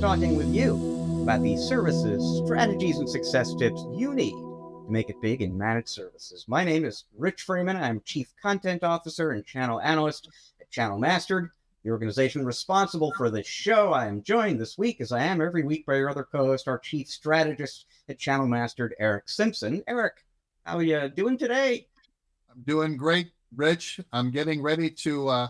talking with you about the services, strategies, and success tips you need to make it big in managed services. My name is Rich Freeman. I'm Chief Content Officer and Channel Analyst at Channel Mastered, the organization responsible for this show. I am joined this week, as I am every week, by your other co-host, our Chief Strategist at Channel Mastered, Erick Simpson. Erick, how are you doing today? I'm doing great, Rich. I'm getting ready to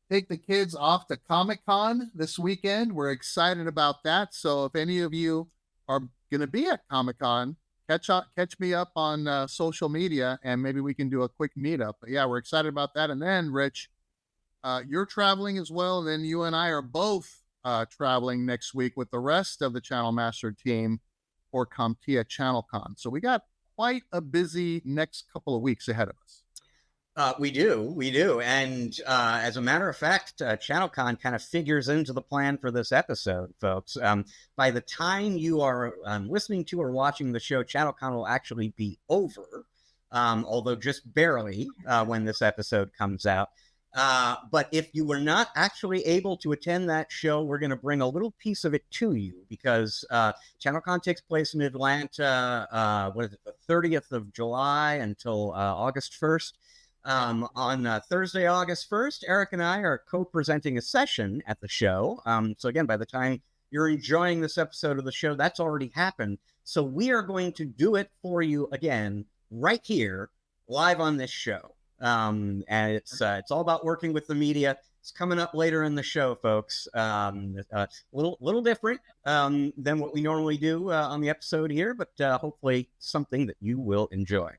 take the kids off to Comic-Con this weekend. We're excited about that. So if any of you are going to be at Comic-Con, catch me up on social media, and maybe we can do a quick meetup. But yeah, we're excited about that. And then, Rich, you're traveling as well. And then you and I are both traveling next week with the rest of the Channel Master team for CompTIA ChannelCon. So we got quite a busy next couple of weeks ahead of us. We do. And as a matter of fact, ChannelCon kind of figures into the plan for this episode, folks. By the time you are listening to or watching the show, ChannelCon will actually be over, although just barely when this episode comes out. But if you were not actually able to attend that show, we're going to bring a little piece of it to you, because ChannelCon takes place in Atlanta, the 30th of July until August 1st. On Thursday, August 1st, Erick and I are co-presenting a session at the show. So again, by the time you're enjoying this episode of the show, that's already happened. So we are going to do it for you again, right here, live on this show. And it's all about working with the media. It's coming up later in the show, folks. Little different than what we normally do on the episode here, but hopefully something that you will enjoy.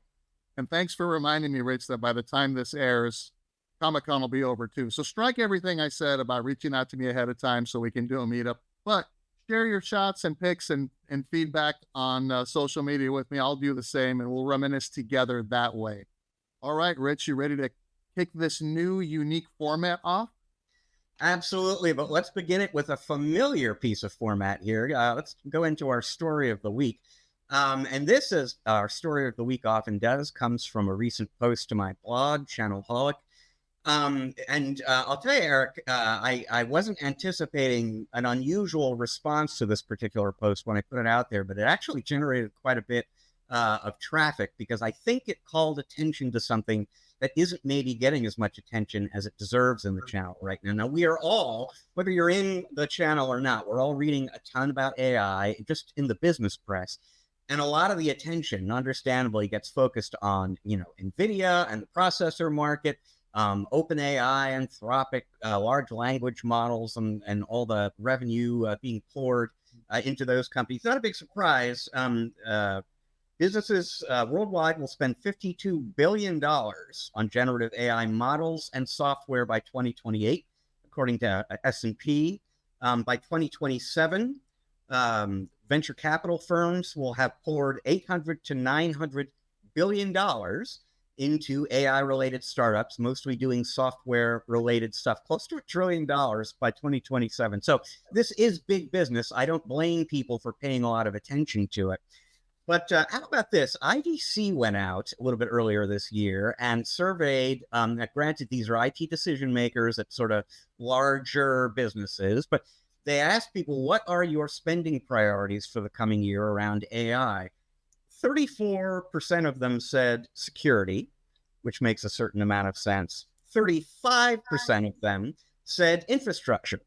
And thanks for reminding me, Rich, that by the time this airs, Comic-Con will be over too. So strike everything I said about reaching out to me ahead of time so we can do a meetup. But share your shots and pics and feedback on social media with me. I'll do the same, and we'll reminisce together that way. All right, Rich, you ready to kick this new, unique format off? Absolutely, but let's begin it with a familiar piece of format here. Let's go into our story of the week. And this is our story of the week often comes from a recent post to my blog, Channelholic. And I'll tell you, Erick, I wasn't anticipating an unusual response to this particular post when I put it out there, but it actually generated quite a bit of traffic, because I think it called attention to something that isn't maybe getting as much attention as it deserves in the channel right now. Now, we are all, whether you're in the channel or not, we're all reading a ton about AI just in the business press. And a lot of the attention, understandably, gets focused on, NVIDIA and the processor market, OpenAI, Anthropic, large language models, and all the revenue being poured into those companies. Not a big surprise. Businesses worldwide will spend $52 billion on generative AI models and software by 2028, according to S&P. By 2027, venture capital firms will have poured $800 to $900 billion into AI-related startups, mostly doing software-related stuff, close to $1 trillion by 2027. So this is big business. I don't blame people for paying a lot of attention to it. But how about this? IDC went out a little bit earlier this year and surveyed, granted, these are IT decision makers at sort of larger businesses, but they asked people, what are your spending priorities for the coming year around AI? 34% of them said security, which makes a certain amount of sense. 35% of them said infrastructure.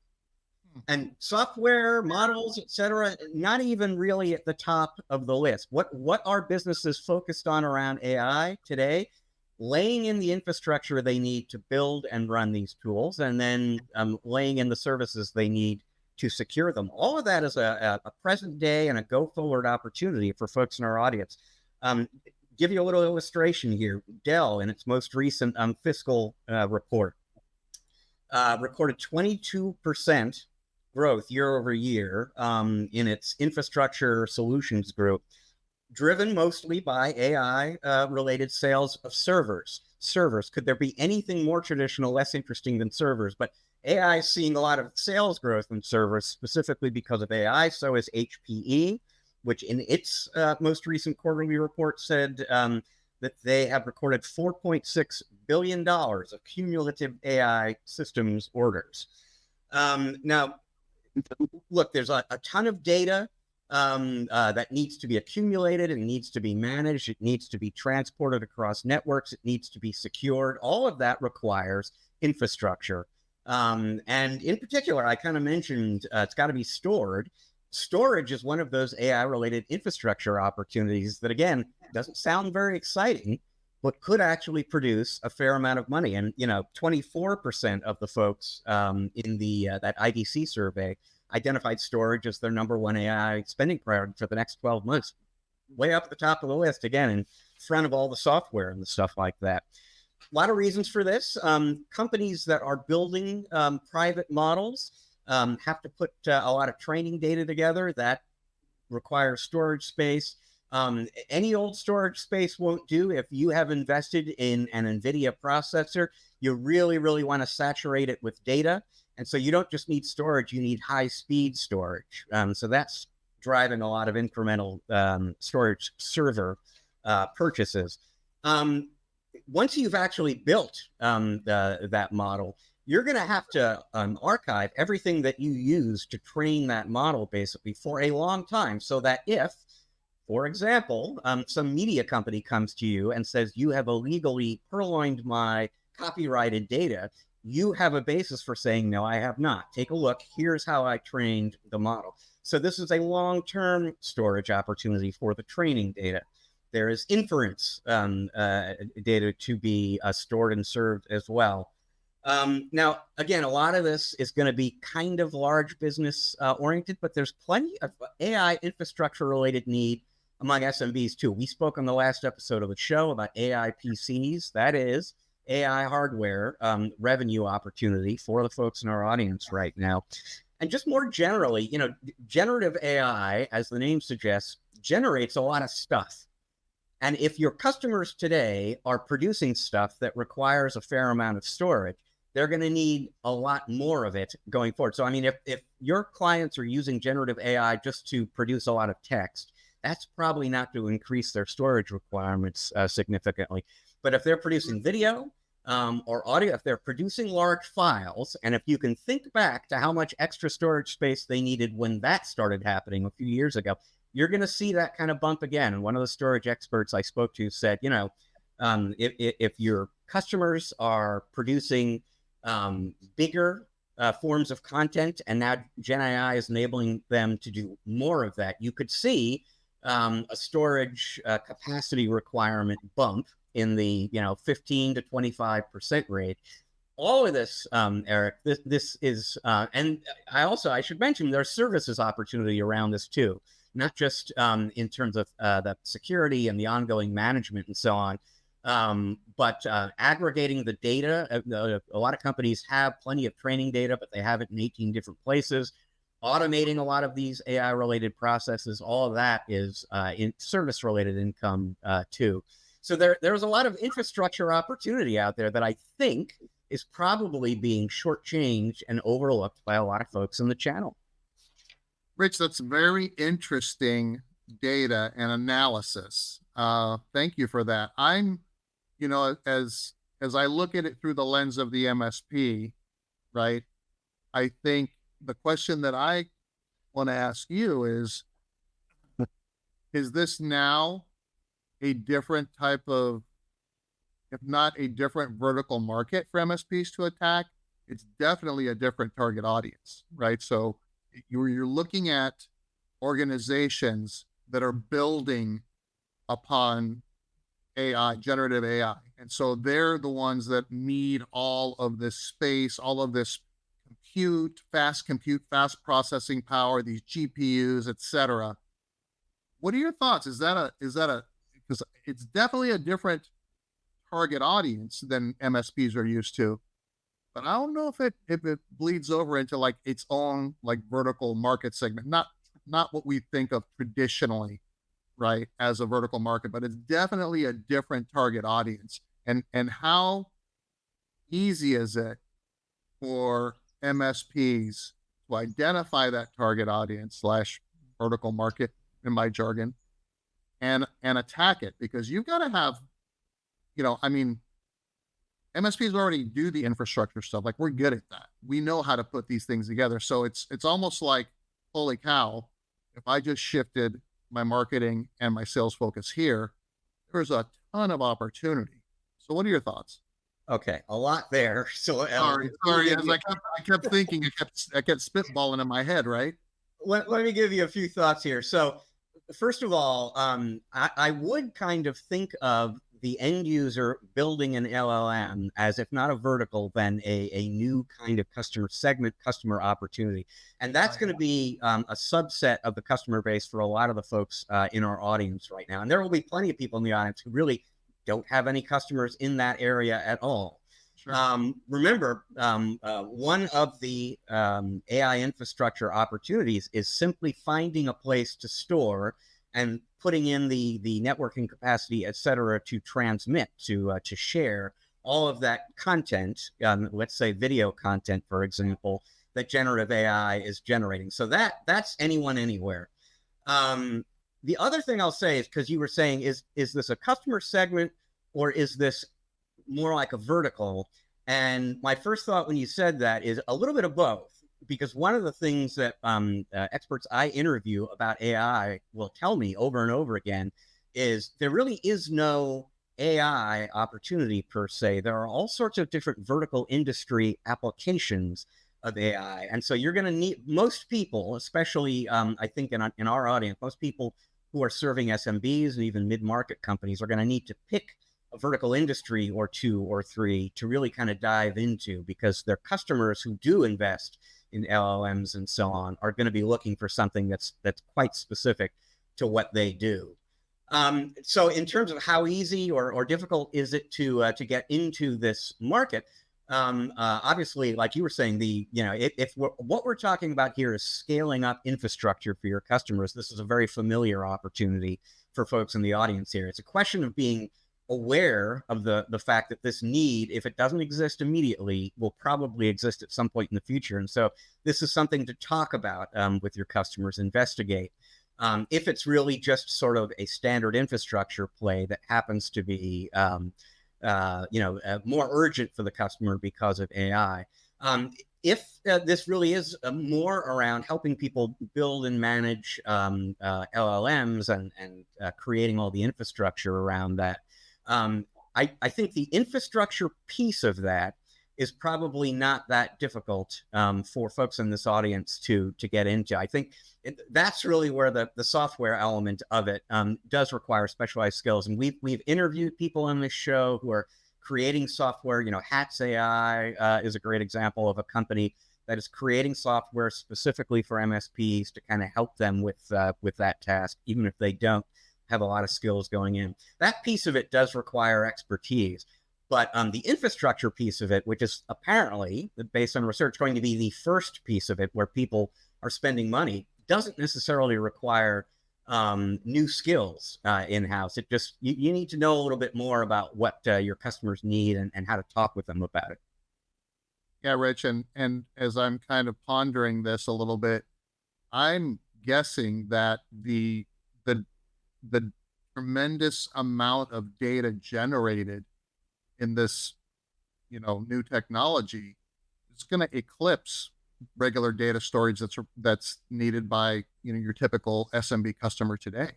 And software, models, etc., not even really at the top of the list. What are businesses focused on around AI today? Laying in the infrastructure they need to build and run these tools, and then laying in the services they need to secure them. All of that is a present day and a go-forward opportunity for folks in our audience. Give you a little illustration here. Dell, in its most recent fiscal report, recorded 22% growth year over year in its infrastructure solutions group, driven mostly by AI related sales of servers. Could there be anything more traditional, less interesting than servers? But AI is seeing a lot of sales growth in servers, specifically because of AI. So is HPE, which in its most recent quarterly report said that they have recorded $4.6 billion of cumulative AI systems orders. Now, look, there's a ton of data that needs to be accumulated and needs to be managed. It needs to be transported across networks. It needs to be secured. All of that requires infrastructure. And in particular, I kind of mentioned it's got to be stored. Storage is one of those AI related infrastructure opportunities that, again, doesn't sound very exciting, but could actually produce a fair amount of money. And, 24% of the folks in the that IDC survey identified storage as their number one AI spending priority for the next 12 months. Way up at the top of the list, again, in front of all the software and the stuff like that. A lot of reasons for this. Companies that are building private models have to put a lot of training data together. That requires storage space. Any old storage space won't do. If you have invested in an NVIDIA processor, you really, really want to saturate it with data. And so you don't just need storage, you need high-speed storage. So that's driving a lot of incremental storage server purchases. Once you've actually built that model, you're going to have to archive everything that you use to train that model, basically, for a long time, so that if, for example, some media company comes to you and says, you have illegally purloined my copyrighted data, you have a basis for saying, no, I have not. Take a look. Here's how I trained the model. So this is a long-term storage opportunity for the training data. There is inference data to be stored and served as well. Now, again, a lot of this is going to be kind of large business oriented, but there's plenty of AI infrastructure related need among SMBs too. We spoke on the last episode of the show about AI PCs. That is AI hardware revenue opportunity for the folks in our audience right now. And just more generally, generative AI, as the name suggests, generates a lot of stuff. And if your customers today are producing stuff that requires a fair amount of storage, they're going to need a lot more of it going forward. So, I mean, if your clients are using generative AI just to produce a lot of text, that's probably not to increase their storage requirements significantly. But if they're producing video or audio, if they're producing large files, and if you can think back to how much extra storage space they needed when that started happening a few years ago, you're going to see that kind of bump again. And one of the storage experts I spoke to said, if your customers are producing bigger forms of content, and now Gen AI is enabling them to do more of that, you could see a storage capacity requirement bump in the 15 to 25% rate. All of this, Eric, this is, and I should mention there's services opportunity around this too, not just in terms of the security and the ongoing management and so on, but aggregating the data. A lot of companies have plenty of training data, but they have it in 18 different places. Automating a lot of these AI-related processes, all of that is in service-related income too. So there's a lot of infrastructure opportunity out there that I think is probably being shortchanged and overlooked by a lot of folks in the channel. Rich, that's very interesting data and analysis. Thank you for that. I'm, as I look at it through the lens of the MSP, right, I think the question that I want to ask you is this now a different type of, if not a different vertical market for MSPs to attack? It's definitely a different target audience, right? So you're looking at organizations that are building upon AI, generative AI. And so they're the ones that need all of this space, all of this compute, fast processing power, these GPUs, et cetera. What are your thoughts? Is that a, because it's definitely a different target audience than MSPs are used to, but I don't know if it bleeds over into like its own like vertical market segment, not what we think of traditionally, right, as a vertical market, but it's definitely a different target audience. And how easy is it for MSPs to identify that target audience slash vertical market in my jargon and attack it? Because you've got to have, I mean, MSPs already do the infrastructure stuff. Like we're good at that. We know how to put these things together. So it's almost like, holy cow, if I just shifted my marketing and my sales focus here, there's a ton of opportunity. So what are your thoughts? Okay, a lot there. So Sorry, let me sorry. give As you I kept thinking, I kept spitballing in my head, right? let me give you a few thoughts here. So, first of all, I would kind of think of the end user building an LLM as, if not a vertical, then a new kind of customer segment, customer opportunity. And that's going to be a subset of the customer base for a lot of the folks in our audience right now. And there will be plenty of people in the audience who really don't have any customers in that area at all. Sure. Remember, one of the AI infrastructure opportunities is simply finding a place to store and putting in the networking capacity, et cetera, to transmit, to share all of that content, let's say video content, for example, that generative AI is generating. So that's anyone, anywhere. The other thing I'll say is, because you were saying, is this a customer segment or is this more like a vertical? And my first thought when you said that is a little bit of both, because one of the things that experts I interview about AI will tell me over and over again is there really is no AI opportunity per se. There are all sorts of different vertical industry applications of AI. And so you're going to need, most people, especially I think in our audience, most people who are serving SMBs and even mid-market companies are going to need to pick a vertical industry or two or three to really kind of dive into, because their customers who do invest in LLMs and so on are going to be looking for something that's quite specific to what they do. So in terms of how easy or difficult is it to get into this market, obviously, like you were saying, if what we're talking about here is scaling up infrastructure for your customers, this is a very familiar opportunity for folks in the audience here. It's a question of being aware of the fact that this need, if it doesn't exist immediately, will probably exist at some point in the future. And so this is something to talk about with your customers, investigate. If it's really just sort of a standard infrastructure play that happens to be more urgent for the customer because of AI. If this really is more around helping people build and manage LLMs and creating all the infrastructure around that, I think the infrastructure piece of that is probably not that difficult for folks in this audience to get into. I think that's really where the software element of it does require specialized skills. And we've interviewed people on this show who are creating software. Hats AI is a great example of a company that is creating software specifically for MSPs to kind of help them with that task, even if they don't have a lot of skills going in. That piece of it does require expertise. But the infrastructure piece of it, which is apparently, based on research, going to be the first piece of it where people are spending money, doesn't necessarily require new skills in-house. It just, you need to know a little bit more about what your customers need and how to talk with them about it. Yeah, Rich, and as I'm kind of pondering this a little bit, I'm guessing that the tremendous amount of data generated in this, new technology is going to eclipse regular data storage that's needed by, your typical SMB customer today.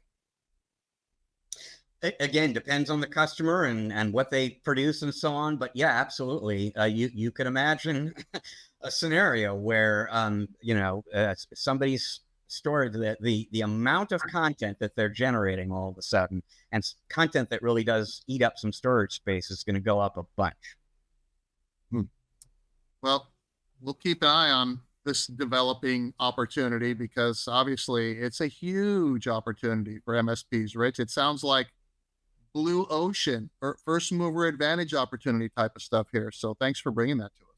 Again, depends on the customer and what they produce and so on. But yeah, absolutely. You could imagine a scenario where, somebody's stored the amount of content that they're generating all of a sudden, and content that really does eat up some storage space, is going to go up a bunch. Well, we'll keep an eye on this developing opportunity, because obviously it's a huge opportunity for MSPs, Rich. It sounds like blue ocean or first mover advantage opportunity type of stuff here. So thanks for bringing that to us.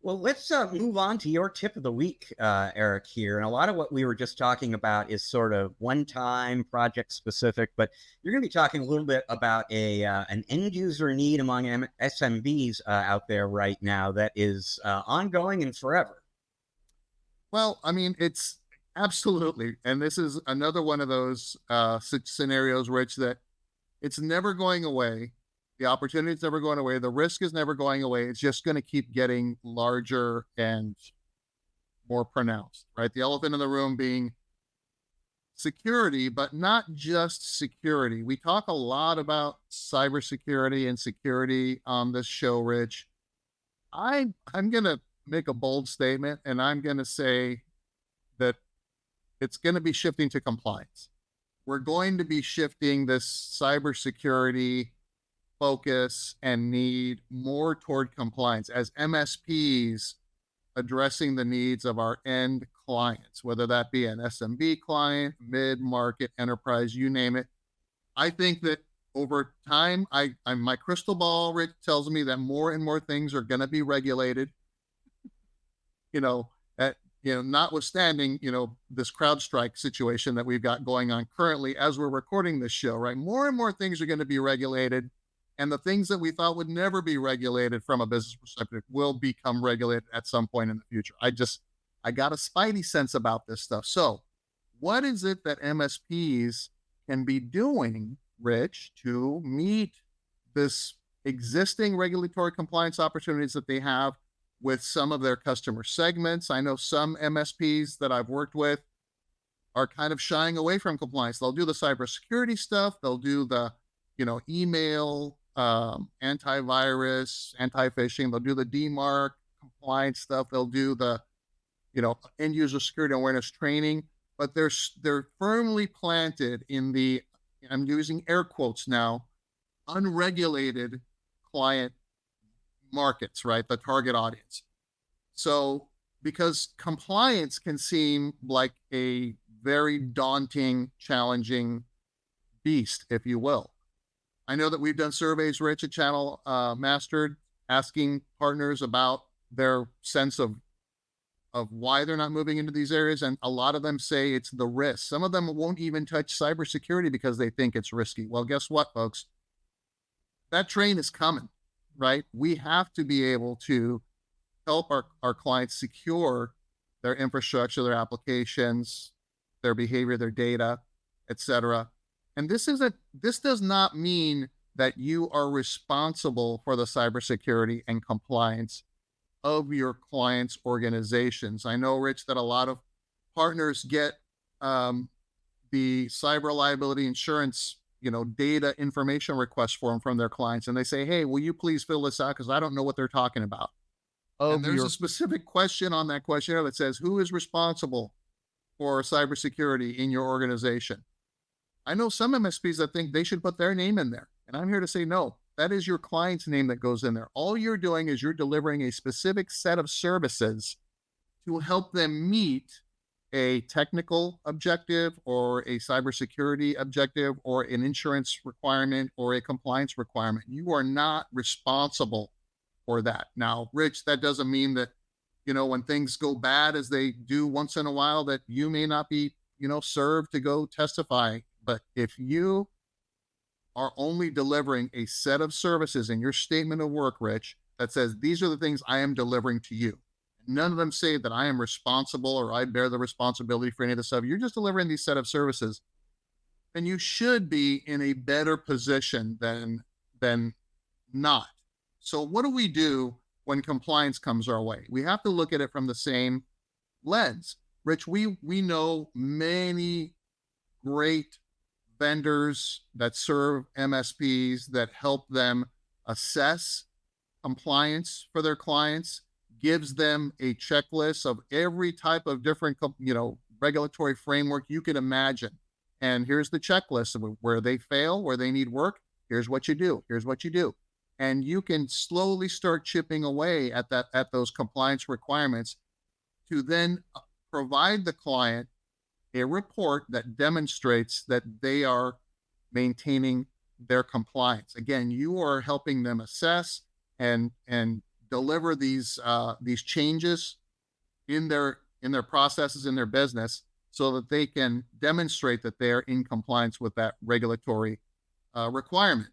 Well, let's move on to your tip of the week, Eric, here. And a lot of what we were just talking about is sort of one-time project specific, but you're going to be talking a little bit about an end user need among SMBs out there right now that is ongoing and forever. Well, I mean, it's absolutely, and this is another one of those scenarios, Rich, that it's never going away. The opportunity is never going away. The risk is never going away. It's just going to keep getting larger and more pronounced, right? The elephant in the room being security, but not just security. We talk a lot about cybersecurity and security on this show, Rich. I'm going to make a bold statement, and I'm going to say that it's going to be shifting to compliance. We're going to be shifting this cybersecurity focus and need more toward compliance as MSPs addressing the needs of our end clients, whether that be an SMB client, mid-market, enterprise, you name it. I think that over time, my crystal ball, Rick, tells me that more and more things are going to be regulated. You know, notwithstanding, this CrowdStrike situation that we've got going on currently as we're recording this show, right? More and more things are going to be regulated. And the things that we thought would never be regulated from a business perspective will become regulated at some point in the future. I got a spidey sense about this stuff. So what is it that MSPs can be doing, Rich, to meet this existing regulatory compliance opportunities that they have with some of their customer segments? I know some MSPs that I've worked with are kind of shying away from compliance. They'll do the cybersecurity stuff. They'll do the, email, antivirus, anti-phishing. They'll do the DMARC compliance stuff. They'll do the, end user security awareness training, but they're firmly planted in the, I'm using air quotes now, unregulated client markets, right? The target audience. So because compliance can seem like a very daunting, challenging beast, if you will. I know that we've done surveys, Rich, at Channel Mastered, asking partners about their sense of why they're not moving into these areas. And a lot of them say it's the risk. Some of them won't even touch cybersecurity because they think it's risky. Well, guess what, folks? That train is coming, right? We have to be able to help our clients secure their infrastructure, their applications, their behavior, their data, et cetera. And this does not mean that you are responsible for the cybersecurity and compliance of your clients' organizations. I know, Rich, that a lot of partners get the cyber liability insurance, data information request form from their clients, and they say, "Hey, will you please fill this out because I don't know what they're talking about." And there's a specific question on that questionnaire that says, "Who is responsible for cybersecurity in your organization?" I know some MSPs that think they should put their name in there. And I'm here to say, no, that is your client's name that goes in there. All you're doing is you're delivering a specific set of services to help them meet a technical objective or a cybersecurity objective or an insurance requirement or a compliance requirement. You are not responsible for that. Now, Rich, that doesn't mean that, when things go bad as they do once in a while, that you may not be, served to go testify. But if you are only delivering a set of services in your statement of work, Rich, that says, these are the things I am delivering to you. None of them say that I am responsible or I bear the responsibility for any of this stuff. You're just delivering these set of services. And you should be in a better position than not. So what do we do when compliance comes our way? We have to look at it from the same lens. Rich, we know many great vendors that serve MSPs that help them assess compliance for their clients, gives them a checklist of every type of different, regulatory framework you can imagine. And here's the checklist of where they fail, where they need work. Here's what you do. Here's what you do. And you can slowly start chipping away at those compliance requirements to then provide the client a report that demonstrates that they are maintaining their compliance. Again, you are helping them assess and deliver these changes in their processes in their business so that they can demonstrate that they're in compliance with that regulatory requirement.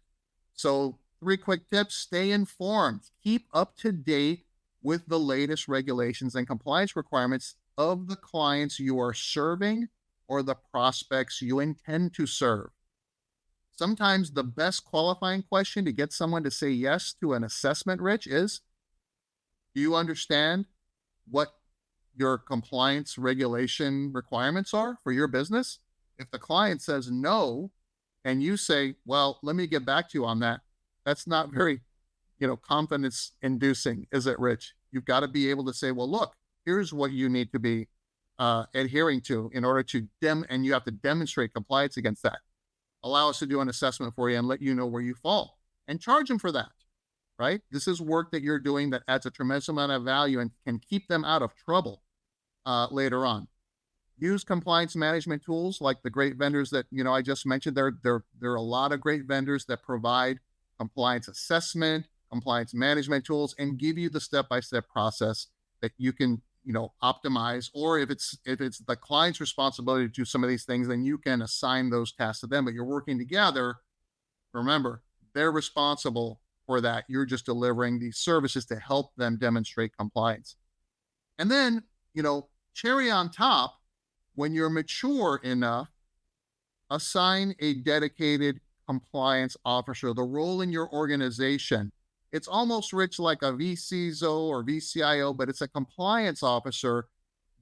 So 3 quick tips: stay informed, keep up to date with the latest regulations and compliance requirements of the clients you are serving or the prospects you intend to serve. Sometimes the best qualifying question to get someone to say yes to an assessment, Rich, is, do you understand what your compliance regulation requirements are for your business? If the client says no, and you say, well, let me get back to you on that, that's not very, confidence inducing, is it, Rich? You've got to be able to say, well, look, here's what you need to be adhering to in order to and you have to demonstrate compliance against that. Allow us to do an assessment for you and let you know where you fall and charge them for that, right? This is work that you're doing that adds a tremendous amount of value and can keep them out of trouble later on. Use compliance management tools like the great vendors that I just mentioned. There are a lot of great vendors that provide compliance assessment, compliance management tools, and give you the step-by-step process that you can optimize. Or if it's the client's responsibility to do some of these things, then you can assign those tasks to them. But you're working together. Remember, they're responsible for that. You're just delivering these services to help them demonstrate compliance. And then, cherry on top, when you're mature enough, assign a dedicated compliance officer. The role in your organization, it's almost, Rich, like a VCISO or VCIO, but it's a compliance officer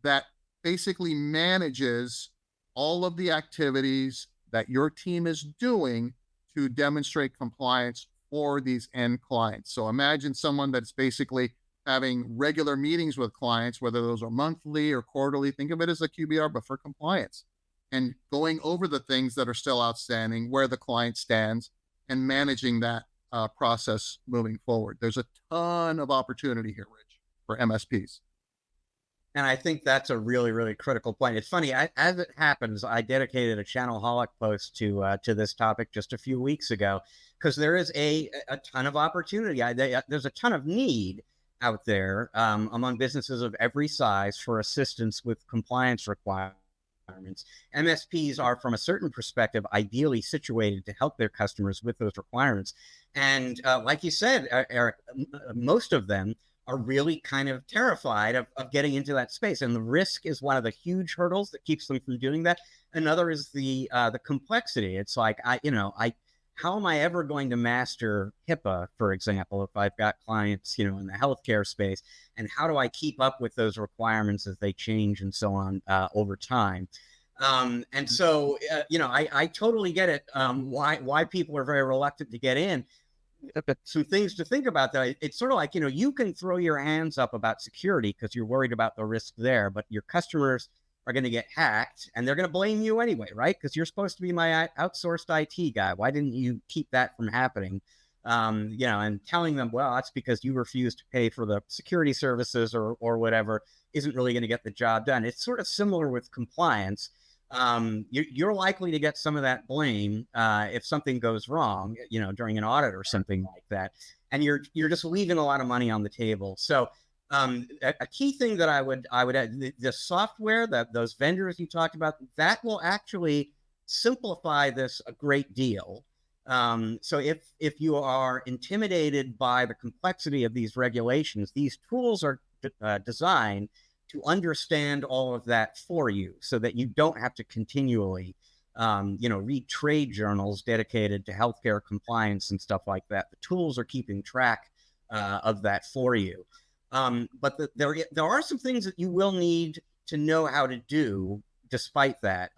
that basically manages all of the activities that your team is doing to demonstrate compliance for these end clients. So imagine someone that's basically having regular meetings with clients, whether those are monthly or quarterly. Think of it as a QBR, but for compliance, and going over the things that are still outstanding, where the client stands, and managing that process moving forward. There's a ton of opportunity here, Rich, for MSPs. And I think that's a really, really critical point. It's funny, as it happens, I dedicated a Channelholic post to this topic just a few weeks ago, because there is a ton of opportunity. There's a ton of need out there among businesses of every size for assistance with compliance requirements. MSPs are, from a certain perspective, ideally situated to help their customers with those requirements. And like you said, Eric, most of them are really kind of terrified of getting into that space. And the risk is one of the huge hurdles that keeps them from doing that. Another is the complexity. It's like, how am I ever going to master HIPAA, for example, if I've got clients, in the healthcare space, and how do I keep up with those requirements as they change and so on over time? And so, I totally get it. Why people are very reluctant to get in. Some things to think about that. It's sort of like, you can throw your hands up about security because you're worried about the risk there, but your customers are going to get hacked and they're going to blame you anyway, right? Because you're supposed to be my outsourced IT guy. Why didn't you keep that from happening? And telling them, well, that's because you refused to pay for the security services or whatever, isn't really going to get the job done. It's sort of similar with compliance. You're likely to get some of that blame if something goes wrong, during an audit or something like that, and you're just leaving a lot of money on the table. So a key thing that I would add, the software, that those vendors you talked about, that will actually simplify this a great deal. So if you are intimidated by the complexity of these regulations, these tools are designed to understand all of that for you, so that you don't have to continually, read trade journals dedicated to healthcare compliance and stuff like that. The tools are keeping track of that for you. But there are some things that you will need to know how to do. Despite that,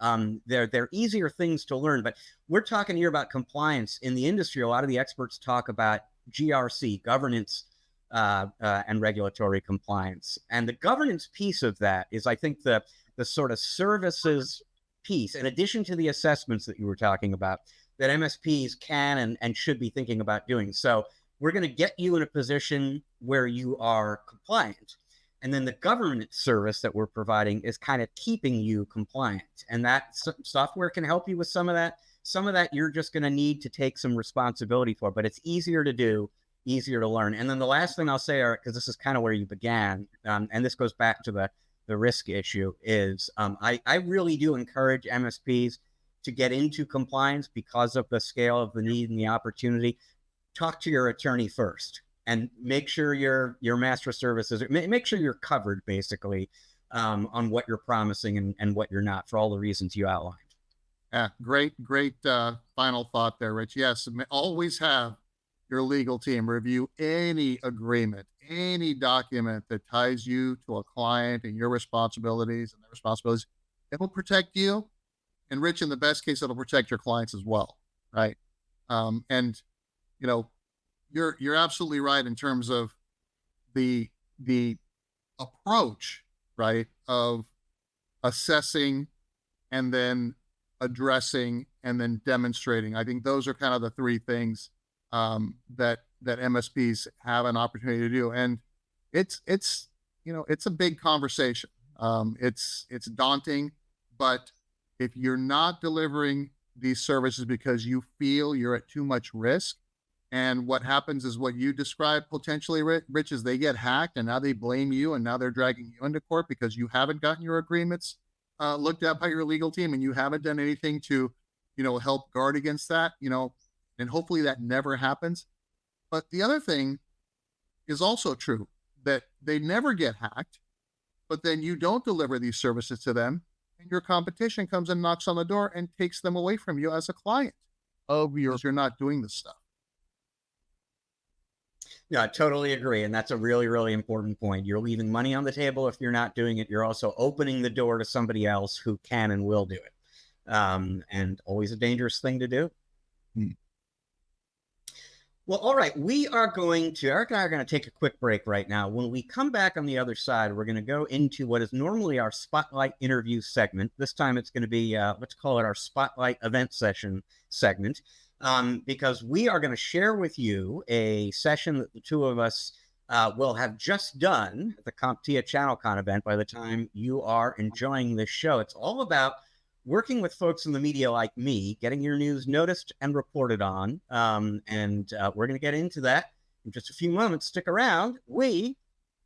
they're easier things to learn. But we're talking here about compliance in the industry. A lot of the experts talk about GRC, governance and regulatory compliance. And the governance piece of that is, I think, the sort of services piece, in addition to the assessments that you were talking about, that MSPs can and should be thinking about doing. So we're going to get you in a position where you are compliant. And then the government service that we're providing is kind of keeping you compliant. And that software can help you with some of that. Some of that you're just going to need to take some responsibility for, but it's easier to do, easier to learn. And then the last thing I'll say, Eric, because this is kind of where you began, and this goes back to the risk issue, is I really do encourage MSPs to get into compliance because of the scale of the need and the opportunity. Talk to your attorney first and make sure your master services, make sure you're covered basically on what you're promising and what you're not, for all the reasons you outlined. Yeah, great final thought there, Rich. Yes, always have your legal team review any agreement, any document that ties you to a client and your responsibilities and their responsibilities. It'll protect you, and Rich, in the best case, it'll protect your clients as well, right? And you know, you're absolutely right in terms of the approach, right, of assessing and then addressing and then demonstrating. I think those are kind of the three things that MSPs have an opportunity to do, and it's it's a big conversation. It's daunting, but if you're not delivering these services because you feel you're at too much risk, and what happens is what you described potentially, Rich, is they get hacked and now they blame you and now they're dragging you into court because you haven't gotten your agreements looked at by your legal team and you haven't done anything to, help guard against that, and hopefully that never happens. But the other thing is also true that they never get hacked, but then you don't deliver these services to them and your competition comes and knocks on the door and takes them away from you as a client of yours. You're not doing this stuff. Yeah, I totally agree. And that's a really, really important point. You're leaving money on the table if you're not doing it. You're also opening the door to somebody else who can and will do it. And always a dangerous thing to do. Well, all right. Eric and I are going to take a quick break right now. When we come back on the other side, we're going to go into what is normally our Spotlight interview segment. This time it's going to be, let's call it our Spotlight event session segment. Because we are going to share with you a session that the two of us will have just done at the CompTIA ChannelCon event by the time you are enjoying this show. It's all about working with folks in the media like me, getting your news noticed and reported on. And we're going to get into that in just a few moments. Stick around. We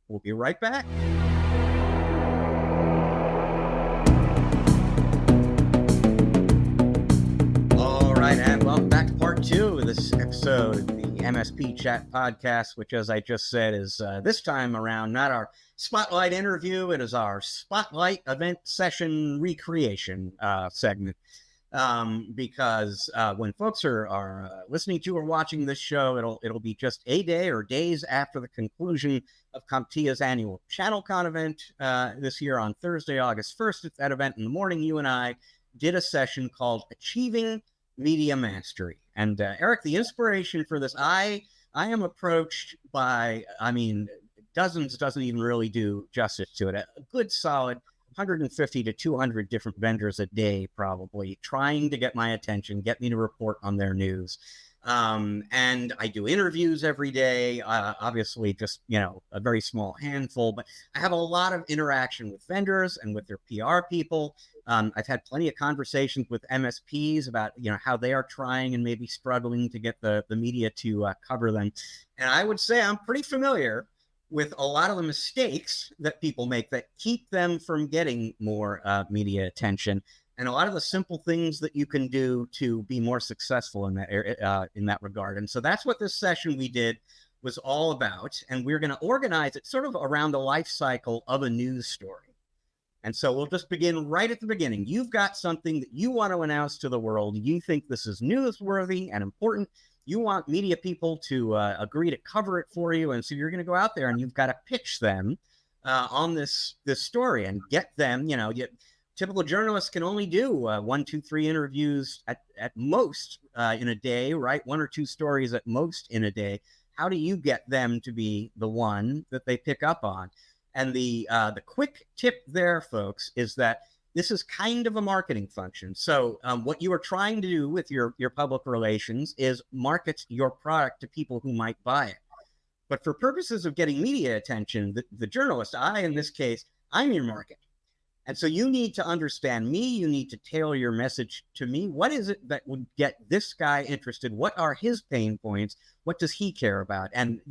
will be right back. And welcome back to part 2 of this episode of the MSP Chat podcast, which, as I just said, is this time around not our Spotlight interview. It is our Spotlight event session recreation segment. Because when folks are listening to or watching this show, it'll be just a day or days after the conclusion of CompTIA's annual ChannelCon event this year on Thursday, August 1st. At that event in the morning, you and I did a session called Achieving Media Mastery. And Eric, the inspiration for this, I am approached by, dozens doesn't even really do justice to it. A good solid 150 to 200 different vendors a day, probably, trying to get my attention, get me to report on their news. And I do interviews every day, obviously just, a very small handful, but I have a lot of interaction with vendors and with their PR people. I've had plenty of conversations with MSPs about, how they are trying and maybe struggling to get the media to cover them. And I would say I'm pretty familiar with a lot of the mistakes that people make that keep them from getting more media attention, and a lot of the simple things that you can do to be more successful in that regard. And so that's what this session we did was all about. And we're going to organize it sort of around the life cycle of a news story. And so we'll just begin right at the beginning. You've got something that you want to announce to the world. You think this is newsworthy and important. You want media people to agree to cover it for you. And so you're going to go out there and you've got to pitch them on this story and get them, typical journalists can only do 1, 2, 3 interviews at most in a day, right? 1 or 2 stories at most in a day. How do you get them to be the one that they pick up on? And the quick tip there, folks, is that this is kind of a marketing function. So what you are trying to do with your public relations is market your product to people who might buy it. But for purposes of getting media attention, the journalist, in this case, I'm your market. And so you need to understand me. You need to tailor your message to me. What is it that would get this guy interested? What are his pain points? What does he care about? And,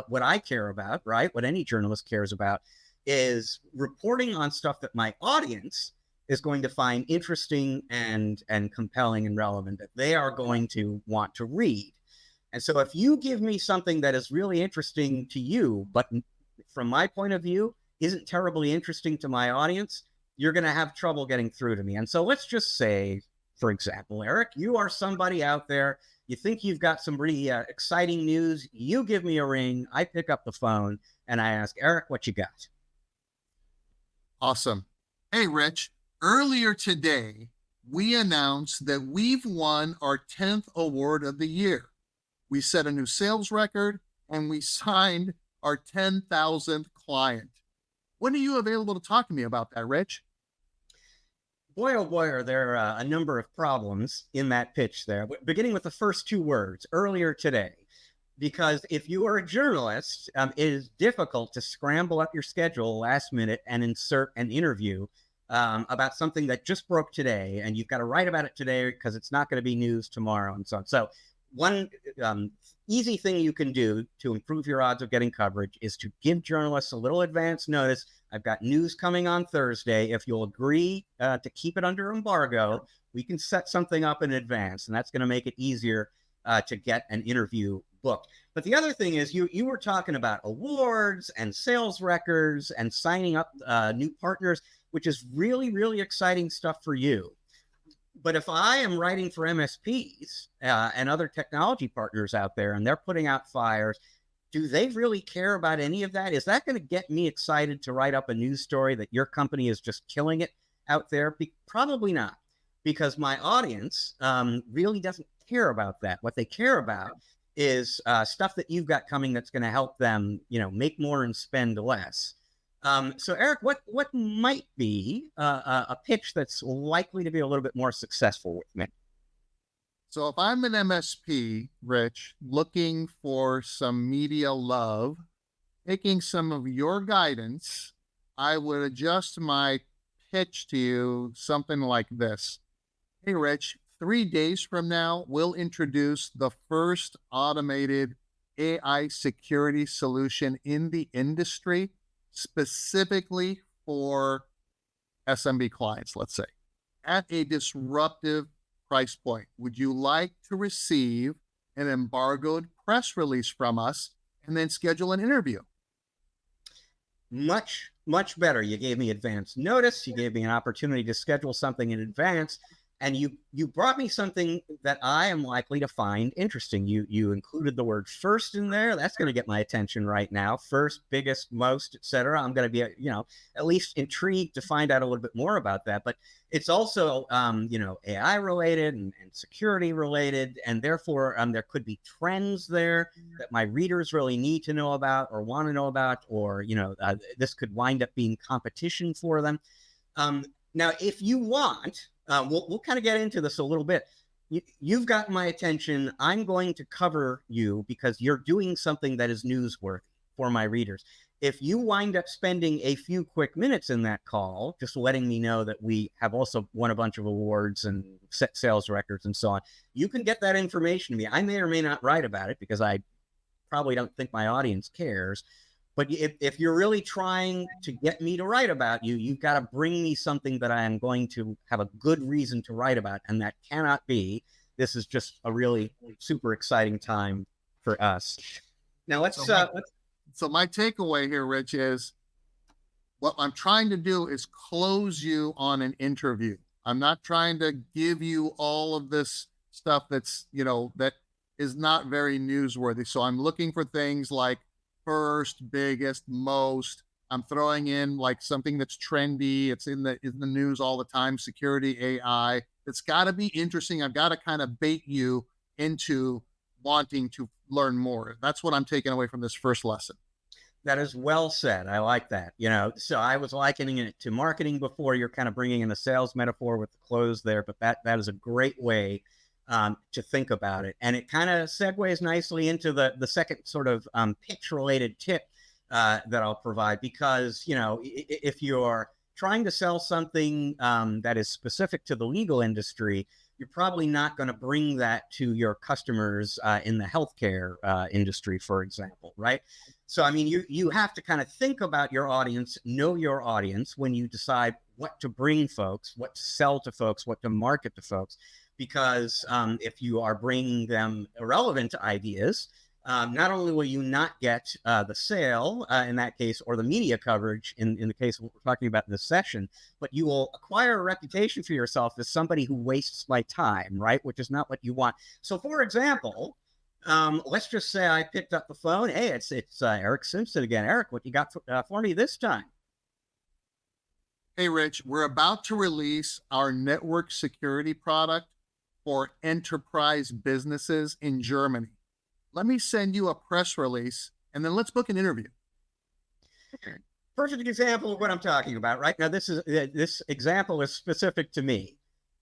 what I care about, right? What any journalist cares about is reporting on stuff that my audience is going to find interesting and compelling and relevant, that they are going to want to read. And so if you give me something that is really interesting to you, but from my point of view, isn't terribly interesting to my audience, you're going to have trouble getting through to me. And so let's just say, for example, Eric, you are somebody out there. You think you've got some really exciting news. You give me a ring. I pick up the phone and I ask, Eric, what you got? Awesome. Hey, Rich, earlier today, we announced that we've won our 10th award of the year. We set a new sales record and we signed our 10,000th client. When are you available to talk to me about that, Rich? Boy, oh boy, are there a number of problems in that pitch there, beginning with the first two words, earlier today. Because if you are a journalist, it is difficult to scramble up your schedule last minute and insert an interview about something that just broke today, and you've got to write about it today because it's not going to be news tomorrow and so on. So one easy thing you can do to improve your odds of getting coverage is to give journalists a little advance notice. I've got news coming on Thursday. If you'll agree to keep it under embargo, we can set something up in advance, and that's going to make it easier to get an interview booked. But the other thing is you were talking about awards and sales records and signing up new partners, which is really, really exciting stuff for you. But if I am writing for MSPs and other technology partners out there and they're putting out fires, do they really care about any of that? Is that going to get me excited to write up a news story that your company is just killing it out there? Probably not, because my audience really doesn't care about that. What they care about is stuff that you've got coming that's going to help them, make more and spend less. So Eric, what might be a pitch that's likely to be a little bit more successful with me? So if I'm an MSP, Rich, looking for some media love, taking some of your guidance, I would adjust my pitch to you something like this. Hey, Rich, 3 days from now, we'll introduce the first automated AI security solution in the industry, specifically for SMB clients, let's say, at a disruptive price point. Would you like to receive an embargoed press release from us and then schedule an interview? Much, much better. You gave me advance notice. You gave me an opportunity to schedule something in advance. And you brought me something that I am likely to find interesting. You included the word first in there. That's going to get my attention right now. First, biggest, most, etc. I'm going to be, at least intrigued to find out a little bit more about that. But it's also, AI related and security related, and therefore there could be trends there that my readers really need to know about or want to know about, or this could wind up being competition for them. Now, if you want. We'll kind of get into this a little bit. You've got my attention. I'm going to cover you because you're doing something that is newsworthy for my readers. If you wind up spending a few quick minutes in that call, just letting me know that we have also won a bunch of awards and set sales records and so on, you can get that information to me. I may or may not write about it because I probably don't think my audience cares. But if you're really trying to get me to write about you, you've got to bring me something that I am going to have a good reason to write about. And that cannot be, this is just a really super exciting time for us. Now So my takeaway here, Rich, is what I'm trying to do is close you on an interview. I'm not trying to give you all of this stuff that's, that is not very newsworthy. So I'm looking for things like first, biggest, most. I'm throwing in like something that's trendy. It's in the news all the time. Security, AI. It's got to be interesting. I've got to kind of bait you into wanting to learn more. That's what I'm taking away from this first lesson. That is well said. I like that. So I was likening it to marketing before. You're kind of bringing in a sales metaphor with the close there, but that is a great way to think about it. And it kind of segues nicely into the second sort of pitch related tip that I'll provide, because, if you're trying to sell something that is specific to the legal industry, you're probably not going to bring that to your customers in the healthcare industry, for example, right? So, you have to kind of think about your audience, know your audience when you decide what to bring folks, what to sell to folks, what to market to folks. Because if you are bringing them irrelevant ideas, Not only will you not get the sale in that case, or the media coverage in the case of what we're talking about in this session, but you will acquire a reputation for yourself as somebody who wastes my time, right? Which is not what you want. So, for example, let's just say I picked up the phone. Hey, it's Eric Simpson again. Eric, what you got for me this time? Hey, Rich, we're about to release our network security product for enterprise businesses in Germany. Let me send you a press release and then let's book an interview. Perfect example of what I'm talking about. Right now, this example is specific to me.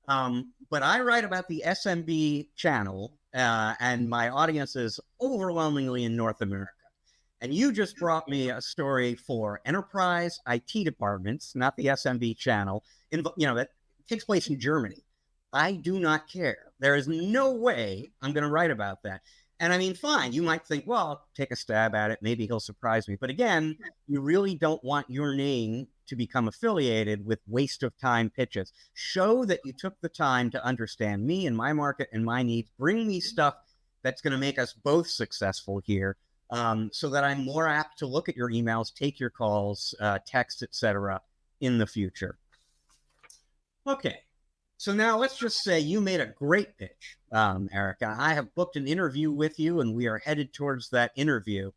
But I write about the SMB channel, and my audience is overwhelmingly in North America. And you just brought me a story for enterprise IT departments, not the SMB channel, that takes place in Germany. I do not care. There is no way I'm going to write about that. And I mean, fine, you might think, well, I'll take a stab at it. Maybe he'll surprise me. But again, you really don't want your name to become affiliated with waste of time pitches. Show that you took the time to understand me and my market and my needs. Bring me stuff that's going to make us both successful here, so that I'm more apt to look at your emails, take your calls, texts, etc. in the future. Okay. So now let's just say you made a great pitch, Eric. I have booked an interview with you, and we are headed towards that interview.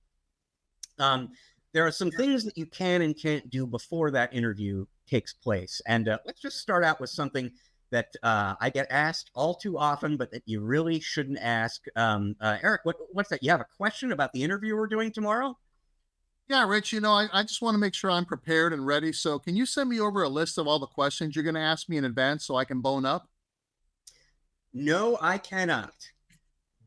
There are some things that you can and can't do before that interview takes place. And let's just start out with something that I get asked all too often, but that you really shouldn't ask. Eric, what's that? You have a question about the interview we're doing tomorrow? Yeah, Rich, I just want to make sure I'm prepared and ready. So can you send me over a list of all the questions you're going to ask me in advance so I can bone up? No, I cannot.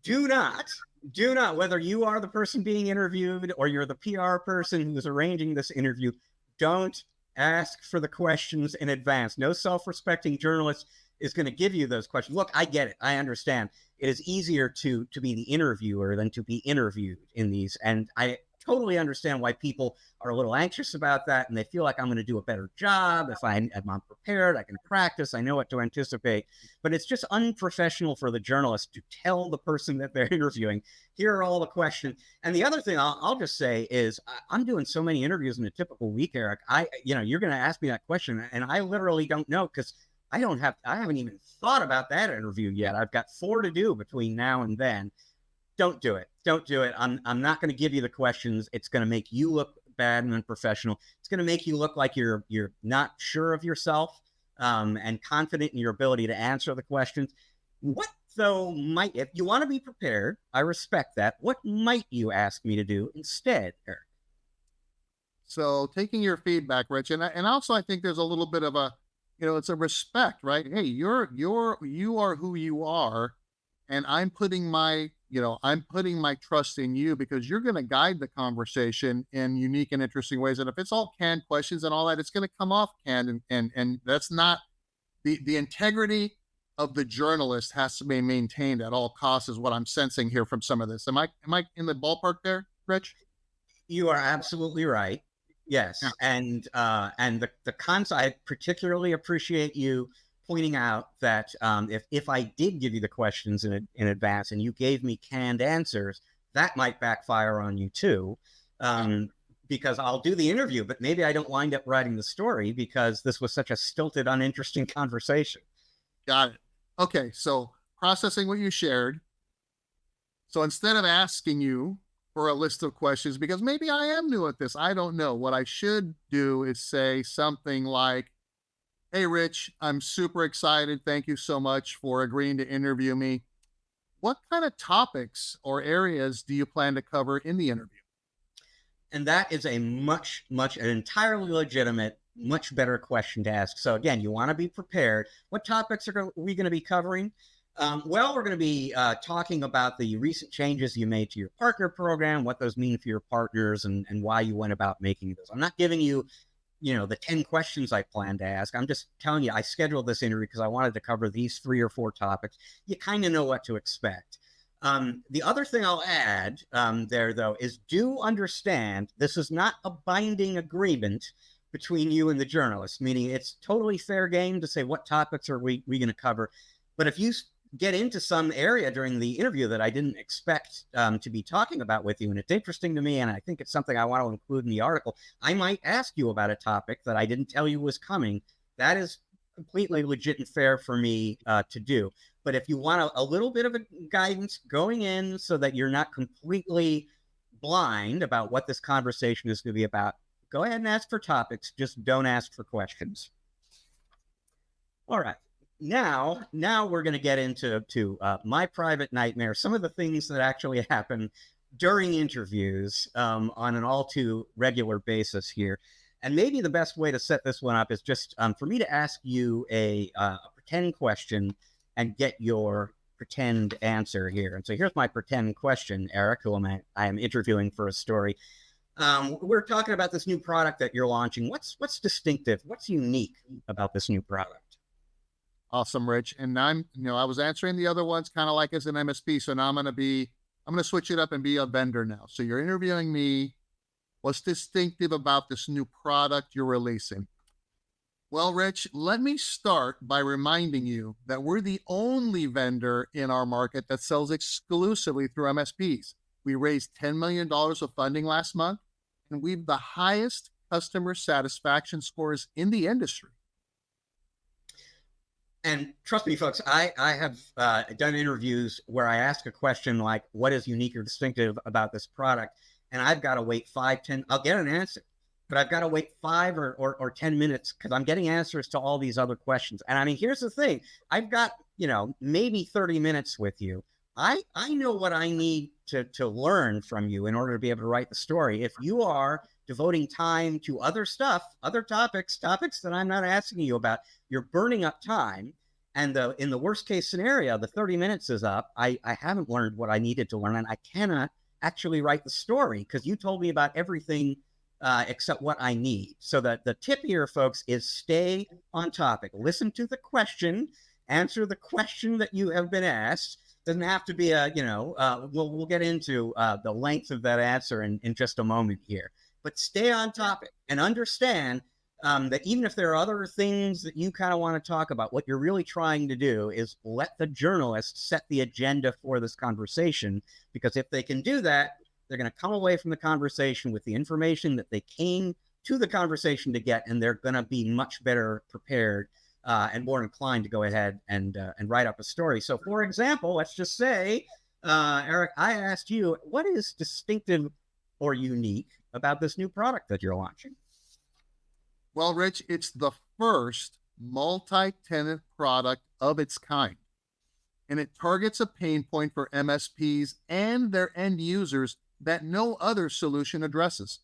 Do not, whether you are the person being interviewed or you're the PR person who's arranging this interview, don't ask for the questions in advance. No self-respecting journalist is going to give you those questions. Look, I get it. I understand. It is easier to be the interviewer than to be interviewed in these. And I totally understand why people are a little anxious about that, and they feel like I'm going to do a better job if I'm prepared, I can practice, I know what to anticipate. But it's just unprofessional for the journalist to tell the person that they're interviewing, here are all the questions. And the other thing I'll just say is I'm doing so many interviews in a typical week, Eric. You're going to ask me that question, and I literally don't know, because I haven't even thought about that interview yet. I've got 4 to do between now and then. Don't do it. I'm not going to give you the questions. It's going to make you look bad and unprofessional. It's going to make you look like you're not sure of yourself, and confident in your ability to answer the questions. What, though, if you want to be prepared, I respect that. What might you ask me to do instead, Eric? So taking your feedback, Rich, and also I think there's a little bit of it's a respect, right? Hey, you are who you are, and I'm putting my trust in you because you're going to guide the conversation in unique and interesting ways. And if it's all canned questions and all that, it's going to come off canned, and that's not the integrity of the journalist has to be maintained at all costs, is what I'm sensing here from some of this. Am I in the ballpark there, Rich? You are absolutely right. Yes. Yeah. And the concept, I particularly appreciate you pointing out that if I did give you the questions in advance and you gave me canned answers, that might backfire on you too, because I'll do the interview, but maybe I don't wind up writing the story because this was such a stilted, uninteresting conversation. Got it. Okay, so processing what you shared. So instead of asking you for a list of questions, because maybe I am new at this, I don't know, what I should do is say something like, hey, Rich, I'm super excited. Thank you so much for agreeing to interview me. What kind of topics or areas do you plan to cover in the interview? And that is a much, an entirely legitimate, much better question to ask. So again, you want to be prepared. What topics are we going to be covering? Well, we're going to be talking about the recent changes you made to your partner program, what those mean for your partners, and why you went about making those. I'm not giving you the 10 questions I plan to ask. I'm just telling you, I scheduled this interview because I wanted to cover these 3 or 4 topics. You kind of know what to expect. The other thing I'll add there, though, is do understand this is not a binding agreement between you and the journalist, meaning it's totally fair game to say what topics are we going to cover. But if you get into some area during the interview that I didn't expect to be talking about with you. And it's interesting to me, and I think it's something I want to include in the article. I might ask you about a topic that I didn't tell you was coming. That is completely legit and fair for me to do. But if you want a little bit of a guidance going in so that you're not completely blind about what this conversation is going to be about, go ahead and ask for topics. Just don't ask for questions. All right. Now we're going to get into my private nightmare, some of the things that actually happen during interviews on an all too regular basis here. And maybe the best way to set this one up is just for me to ask you a pretend question and get your pretend answer here. And so here's my pretend question, Eric, who I am interviewing for a story. We're talking about this new product that you're launching. What's distinctive? What's unique about this new product? Awesome, Rich. And I was answering the other ones kind of like as an MSP. So now I'm going to switch it up and be a vendor now. So you're interviewing me. What's distinctive about this new product you're releasing? Well, Rich, let me start by reminding you that we're the only vendor in our market that sells exclusively through MSPs. We raised $10 million of funding last month, and we've the highest customer satisfaction scores in the industry. And trust me, folks, I have done interviews where I ask a question like, what is unique or distinctive about this product? And I've got to wait 5, 10, I'll get an answer, but I've got to wait 5 or 10 minutes because I'm getting answers to all these other questions. And I mean, here's the thing. I've got, maybe 30 minutes with you. I know what I need to learn from you in order to be able to write the story. If you are devoting time to other stuff, other topics that I'm not asking you about, you're burning up time. And in the worst case scenario, the 30 minutes is up. I haven't learned what I needed to learn, and I cannot actually write the story because you told me about everything except what I need. So that the tip here, folks, is stay on topic. Listen to the question, answer the question that you have been asked. Doesn't have to be we'll get into the length of that answer in just a moment here. But stay on topic and understand that even if there are other things that you kind of want to talk about, what you're really trying to do is let the journalist set the agenda for this conversation, because if they can do that, they're going to come away from the conversation with the information that they came to the conversation to get, and they're going to be much better prepared and more inclined to go ahead and write up a story. So, for example, let's just say, Eric, I asked you, what is distinctive or unique about this new product that you're launching? Well, Rich, it's the first multi-tenant product of its kind, and it targets a pain point for MSPs and their end users that no other solution addresses.